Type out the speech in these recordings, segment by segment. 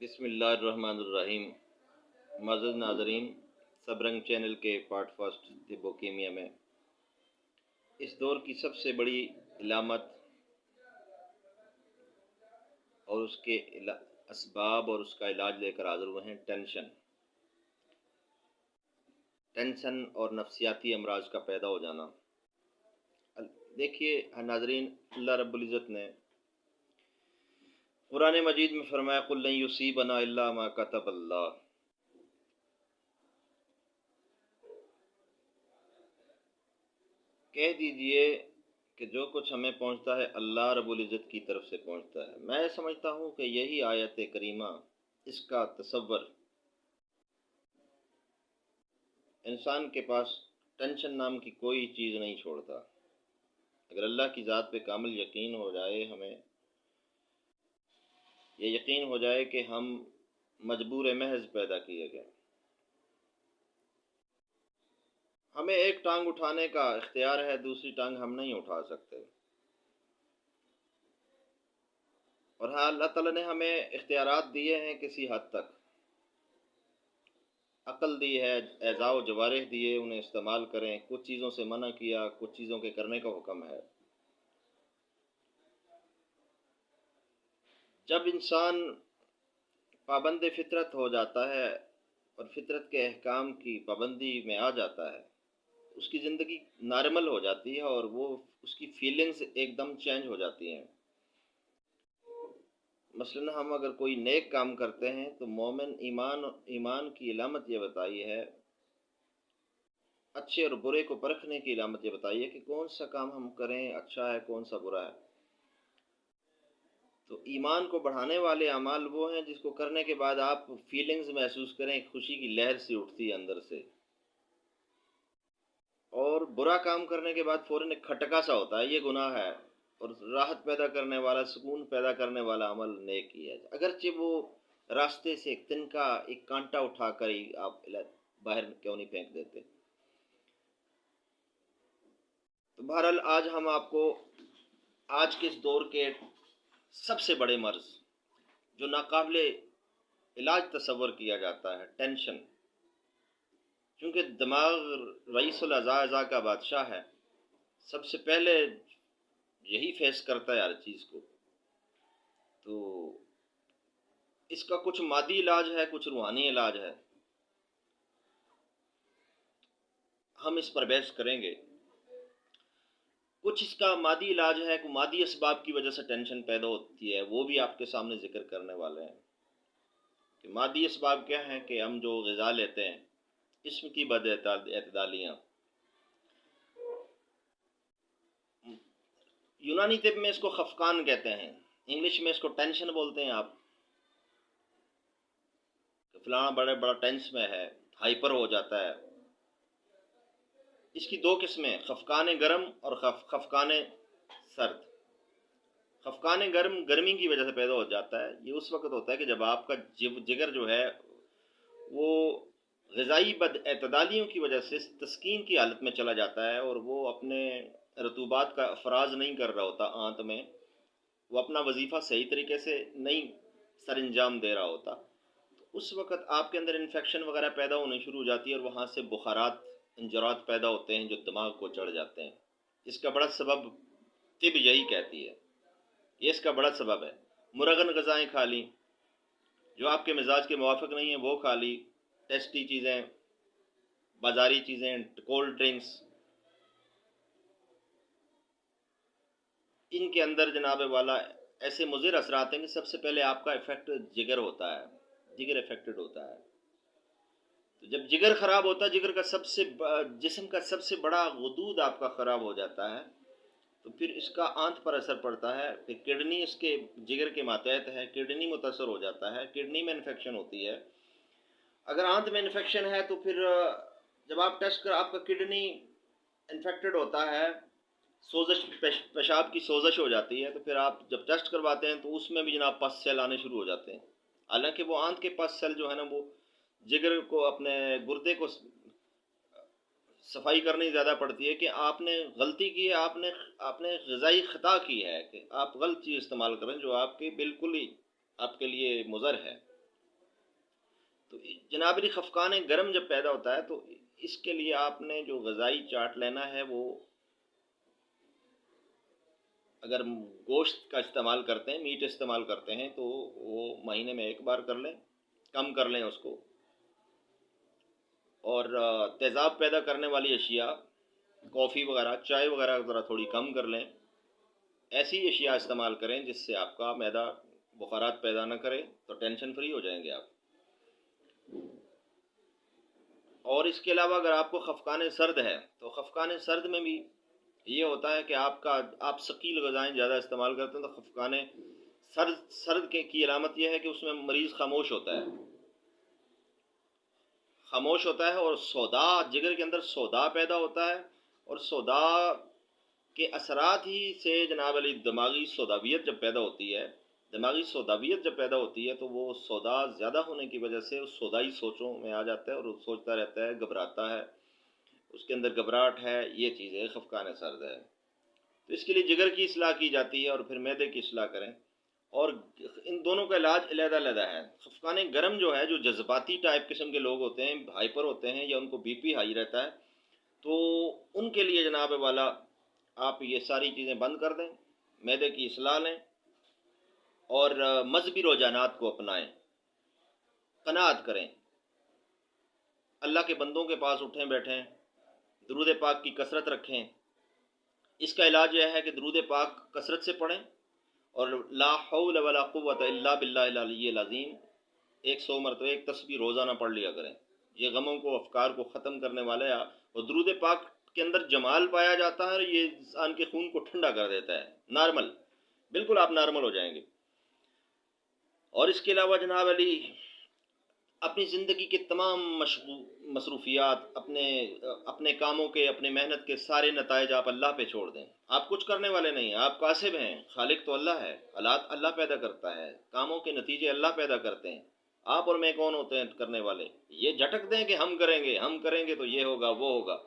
بسم اللہ الرحمن الرحیم۔ معزز ناظرین، سبرنگ چینل کے پارٹ فسٹ طب و کیمیا میں اس دور کی سب سے بڑی علامت اور اس کے اسباب اور اس کا علاج لے کر حاضر ہوئے ہیں ٹینشن اور نفسیاتی امراض کا پیدا ہو جانا۔ دیکھیے ناظرین، اللہ رب العزت نے قرآن مجید میں فرمایا قُل لَن يُصِيبَنَا إِلَّا مَا كَتَبَ اللَّهُ، کہہ دیجئے کہ جو کچھ ہمیں پہنچتا ہے اللہ رب العزت کی طرف سے پہنچتا ہے۔ میں سمجھتا ہوں کہ یہی آیت کریمہ، اس کا تصور انسان کے پاس ٹینشن نام کی کوئی چیز نہیں چھوڑتا۔ اگر اللہ کی ذات پہ کامل یقین ہو جائے، ہمیں یہ یقین ہو جائے کہ ہم مجبور محض پیدا کیے گئے، ہمیں ایک ٹانگ اٹھانے کا اختیار ہے، دوسری ٹانگ ہم نہیں اٹھا سکتے، اور ہاں اللہ تعالیٰ نے ہمیں اختیارات دیے ہیں کسی حد تک، عقل دی ہے، اعضاء و جوارح دیے، انہیں استعمال کریں، کچھ چیزوں سے منع کیا، کچھ چیزوں کے کرنے کا حکم ہے۔ جب انسان پابند فطرت ہو جاتا ہے اور فطرت کے احکام کی پابندی میں آ جاتا ہے، اس کی زندگی نارمل ہو جاتی ہے اور وہ اس کی فیلنگز ایک دم چینج ہو جاتی ہیں۔ مثلا ہم اگر کوئی نیک کام کرتے ہیں تو مومن ایمان کی علامت یہ بتائی ہے، اچھے اور برے کو پرکھنے کی علامت یہ بتائی ہے کہ کون سا کام ہم کریں اچھا ہے، کون سا برا ہے۔ تو ایمان کو بڑھانے والے اعمال وہ ہیں جس کو کرنے کے بعد آپ فیلنگز محسوس کریں، خوشی کی لہر سی اٹھتی ہے اندر سے، اور برا کام کرنے کے بعد فوراً ایک کھٹکا سا ہوتا ہے، یہ گناہ ہے، اور راحت پیدا کرنے والا، سکون پیدا کرنے والا عمل نیک ہی ہے، اگرچہ وہ راستے سے ایک تنکا، ایک کانٹا اٹھا کر ہی آپ باہر کیوں نہیں پھینک دیتے۔ تو بہرحال آج ہم آپ کو آج کے اس دور کے سب سے بڑے مرض جو ناقابل علاج تصور کیا جاتا ہے، ٹینشن، کیونکہ دماغ رئیس الاعضاء کا بادشاہ ہے، سب سے پہلے یہی فیس کرتا ہے ہر چیز کو۔ تو اس کا کچھ مادی علاج ہے، کچھ روحانی علاج ہے، ہم اس پر بحث کریں گے۔ کچھ اس کا مادی علاج ہے، کہ مادی اسباب کی وجہ سے ٹینشن پیدا ہوتی ہے، وہ بھی آپ کے سامنے ذکر کرنے والے ہیں کہ مادی اسباب کیا ہیں، کہ ہم جو غذا لیتے ہیں، جسم کی بد اعتدالیاں، یونانی طب میں اس کو خفقان کہتے ہیں، انگلش میں اس کو ٹینشن بولتے ہیں آپ، کہ فلانا بڑا ٹینس میں ہے، ہائپر ہو جاتا ہے۔ اس کی دو قسمیں، خفقان گرم اور خفقان سرد۔ خفقان گرمی کی وجہ سے پیدا ہو جاتا ہے، یہ اس وقت ہوتا ہے کہ جب آپ کا جگر جو ہے وہ غذائی بد اعتدالیوں کی وجہ سے تسکین کی حالت میں چلا جاتا ہے، اور وہ اپنے رطوبات کا افراز نہیں کر رہا ہوتا آنت میں، وہ اپنا وظیفہ صحیح طریقے سے نہیں سر انجام دے رہا ہوتا، تو اس وقت آپ کے اندر انفیکشن وغیرہ پیدا ہونے شروع ہو جاتی ہے، اور وہاں سے بخارات، انجرات پیدا ہوتے ہیں جو دماغ کو چڑھ جاتے ہیں۔ اس کا بڑا سبب طب یہی کہتی ہے، یہ اس کا بڑا سبب ہے۔ مرغن غذائیں کھا لی، جو آپ کے مزاج کے موافق نہیں ہیں وہ کھا لی، ٹیسٹی چیزیں، بازاری چیزیں، کولڈ ڈرنکس، ان کے اندر جناب والا ایسے مضر اثرات ہیں کہ سب سے پہلے آپ کا افیکٹ جگر ہوتا ہے، جگر افیکٹڈ ہوتا ہے۔ تو جب جگر خراب ہوتا ہے، جگر کا جسم کا سب سے بڑا غدود آپ کا خراب ہو جاتا ہے، تو پھر اس کا آنت پر اثر پڑتا ہے، کہ کڈنی اس کے جگر کے ماتحت ہے، کڈنی متاثر ہو جاتا ہے، کڈنی میں انفیکشن ہوتی ہے۔ اگر آنت میں انفیکشن ہے تو پھر جب آپ ٹیسٹ کر آپ کا کڈنی انفیکٹڈ ہوتا ہے، سوزش، پیشاب کی سوزش ہو جاتی ہے، تو پھر آپ جب ٹیسٹ کرواتے ہیں تو اس میں بھی جناب پس سیل آنے شروع ہو جاتے ہیں، حالانکہ وہ آنت کے پس سیل جو ہے نا، وہ جگر کو، اپنے گردے کو صفائی کرنی زیادہ پڑتی ہے، کہ آپ نے غلطی کی ہے، آپ نے غذائی خطا کی ہے، کہ آپ غلط چیز استعمال کریں جو آپ کے بالکل ہی آپ کے لیے مضر ہے۔ تو جناب علی خفقان گرم جب پیدا ہوتا ہے تو اس کے لیے آپ نے جو غذائی چارٹ لینا ہے وہ، اگر گوشت کا استعمال کرتے ہیں، میٹ استعمال کرتے ہیں، تو وہ مہینے میں ایک بار کر لیں، کم کر لیں اس کو. اور تیزاب پیدا کرنے والی اشیاء، کافی وغیرہ، چائے وغیرہ ذرا تھوڑی کم کر لیں. ایسی اشیاء استعمال کریں جس سے آپ کا معدہ بخارات پیدا نہ کرے، تو ٹینشن فری ہو جائیں گے آپ. اور اس کے علاوہ اگر آپ کو خفقان سرد ہے تو خفقان سرد میں بھی یہ ہوتا ہے کہ آپ ثقیل غذائیں زیادہ استعمال کرتے ہیں، تو خفقان سرد کی علامت یہ ہے کہ اس میں مریض خاموش ہوتا ہے، اور سودا، جگر کے اندر سودا پیدا ہوتا ہے، اور سودا کے اثرات ہی سے جناب علی دماغی سوداویت جب پیدا ہوتی ہے، تو وہ سودا زیادہ ہونے کی وجہ سے اس سودائی سوچوں میں آ جاتا ہے، اور وہ سوچتا رہتا ہے، گھبراتا ہے، اس کے اندر گھبراہٹ ہے. یہ چیز ہے خفقان سرد ہے. تو اس کے لیے جگر کی اصلاح کی جاتی ہے اور پھر معدے کی اصلاح کریں. اور ان دونوں کا علاج علیحدہ علیحدہ ہے. خفقان گرم جو ہے، جو جذباتی ٹائپ قسم کے لوگ ہوتے ہیں، ہائپر ہوتے ہیں، یا ان کو بی پی ہائی رہتا ہے، تو ان کے لیے جناب والا آپ یہ ساری چیزیں بند کر دیں، معدے کی اصلاح لیں، اور مذہبی رجحانات کو اپنائیں، قناعت کریں، اللہ کے بندوں کے پاس اٹھیں بیٹھیں، درود پاک کی کثرت رکھیں. اس کا علاج یہ ہے کہ درود پاک کثرت سے پڑھیں، اور لا حول ولا قوت الا باللہ العلی العظیم 100 مرتبہ ایک تسبیح روزانہ پڑھ لیا کریں. یہ غموں کو، افکار کو ختم کرنے والے ہیں. اور درود پاک کے اندر جمال پایا جاتا ہے، اور یہ انسان کے خون کو ٹھنڈا کر دیتا ہے، نارمل، بالکل آپ نارمل ہو جائیں گے. اور اس کے علاوہ جناب علی اپنی زندگی کے تمام مصروفیات، اپنے کاموں کے، اپنے محنت کے سارے نتائج آپ اللہ پہ چھوڑ دیں. آپ کچھ کرنے والے نہیں ہیں، آپ کاسب ہیں. خالق تو اللہ ہے، حالات اللہ پیدا کرتا ہے، کاموں کے نتیجے اللہ پیدا کرتے ہیں. آپ اور میں کون ہوتے ہیں کرنے والے؟ یہ جھٹک دیں کہ ہم کریں گے تو یہ ہوگا وہ ہوگا.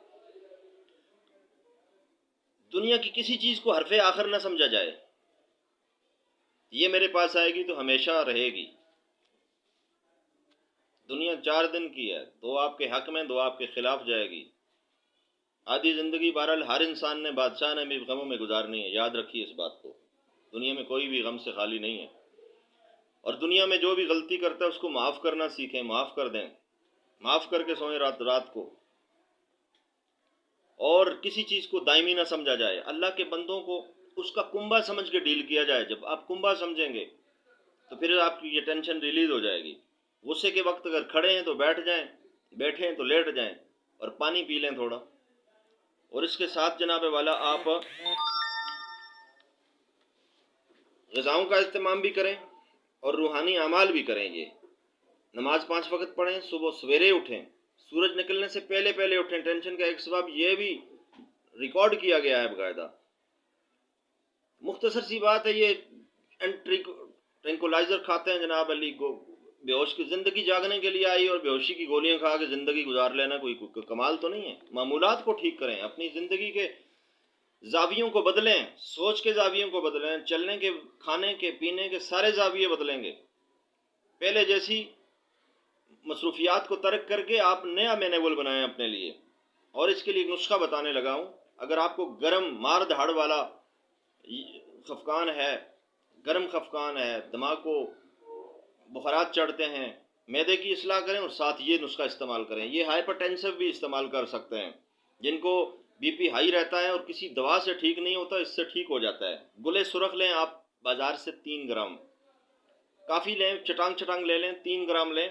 دنیا کی کسی چیز کو حرف آخر نہ سمجھا جائے. یہ میرے پاس آئے گی تو ہمیشہ رہے گی. دنیا 4 دن کی ہے، 2 آپ کے حق میں، 2 آپ کے خلاف جائے گی. آدھی زندگی بہرحال ہر انسان نے، بادشاہ نے بھی غموں میں گزارنی ہے. یاد رکھیے اس بات کو. دنیا میں کوئی بھی غم سے خالی نہیں ہے. اور دنیا میں جو بھی غلطی کرتا ہے اس کو معاف کرنا سیکھیں، معاف کر دیں، معاف کر کے سوئیں رات کو. اور کسی چیز کو دائمی نہ سمجھا جائے. اللہ کے بندوں کو اس کا کنبہ سمجھ کے ڈیل کیا جائے. جب آپ کنبہ سمجھیں گے تو پھر آپ کی یہ ٹینشن ریلیز ہو جائے گی. غصے کے وقت اگر کھڑے ہیں تو بیٹھ جائیں، بیٹھے ہیں تو لیٹ جائیں، اور پانی پی لیں تھوڑا. اور اس کے ساتھ جناب والا آپ غذاؤں کا اہتمام بھی کریں اور روحانی اعمال بھی کریں. یہ نماز 5 وقت پڑھیں، صبح سویرے اٹھیں، سورج نکلنے سے پہلے اٹھیں. ٹینشن کا ایک سبب یہ بھی ریکارڈ کیا گیا ہے باقاعدہ. مختصر سی بات ہے، یہ ٹرینکولائزر کھاتے ہیں جناب علی کو، بے ہوش کی زندگی جاگنے کے لیے آئی، اور بے ہوشی کی گولیاں کھا کے زندگی گزار لینا کوئی کمال تو نہیں ہے. معمولات کو ٹھیک کریں، اپنی زندگی کے زاویوں کو بدلیں، سوچ کے زاویوں کو بدلیں، چلنے کے، کھانے کے، پینے کے سارے زاویے بدلیں گے. پہلے جیسی مصروفیات کو ترک کر کے آپ نیا مینیول بنائیں اپنے لیے. اور اس کے لیے نسخہ بتانے لگا ہوں. اگر آپ کو گرم مار دھاڑ والا خفقان ہے، گرم خفقان ہے، دماغ کو بخارات چڑھتے ہیں، معدے کی اصلاح کریں، اور ساتھ یہ نسخہ استعمال کریں. یہ ہائپر ٹینسو بھی استعمال کر سکتے ہیں، جن کو بی پی ہائی رہتا ہے اور کسی دوا سے ٹھیک نہیں ہوتا، اس سے ٹھیک ہو جاتا ہے. گلے سرخ لیں آپ بازار سے 3 گرام، کافی لیں، چٹانگ لے لیں 3 گرام لیں،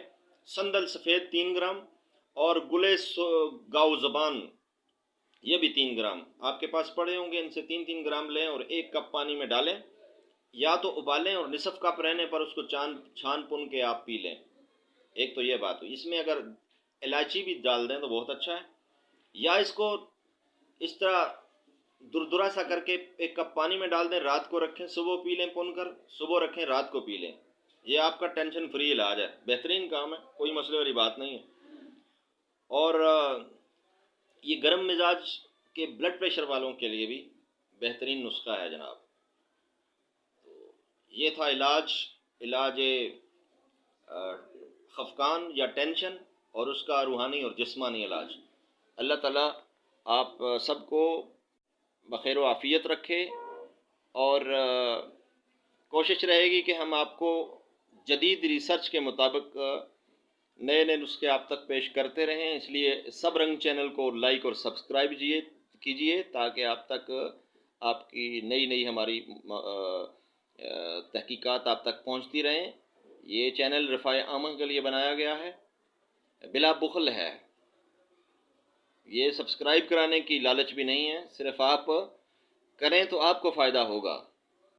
سندل سفید 3 گرام، اور گلے گاؤ زبان یہ بھی 3 گرام آپ کے پاس پڑے ہوں گے. ان سے 3 گرام لیں اور 1 کپ پانی میں ڈالیں، یا تو ابالیں اور نصف کپ رہنے پر اس کو چھان پن کے آپ پی لیں. ایک تو یہ بات ہوئی. اس میں اگر الائچی بھی ڈال دیں تو بہت اچھا ہے. یا اس کو اس طرح دردرا سا کر کے 1 کپ پانی میں ڈال دیں، رات کو رکھیں، صبح پی لیں پن کر، صبح رکھیں رات کو پی لیں. یہ آپ کا ٹینشن فری علاج ہے، بہترین کام ہے، کوئی مسئلے والی بات نہیں ہے. اور یہ گرم مزاج کے بلڈ پریشر والوں کے لیے بھی بہترین نسخہ ہے جناب. تو یہ تھا علاج خفقان یا ٹینشن اور اس کا روحانی اور جسمانی علاج۔ اللہ تعالیٰ آپ سب کو بخیر و عافیت رکھے، اور کوشش رہے گی کہ ہم آپ کو جدید ریسرچ کے مطابق نئے نئے نسخے آپ تک پیش کرتے رہیں۔ اس لیے سب رنگ چینل کو لائک اور سبسکرائب کیجئے تاکہ آپ تک آپ کی نئی نئی ہماری تحقیقات آپ تک پہنچتی رہیں۔ یہ چینل رفاع عامہ کے لیے بنایا گیا ہے، بلا بخل ہے، یہ سبسکرائب کرانے کی لالچ بھی نہیں ہے، صرف آپ کریں تو آپ کو فائدہ ہوگا۔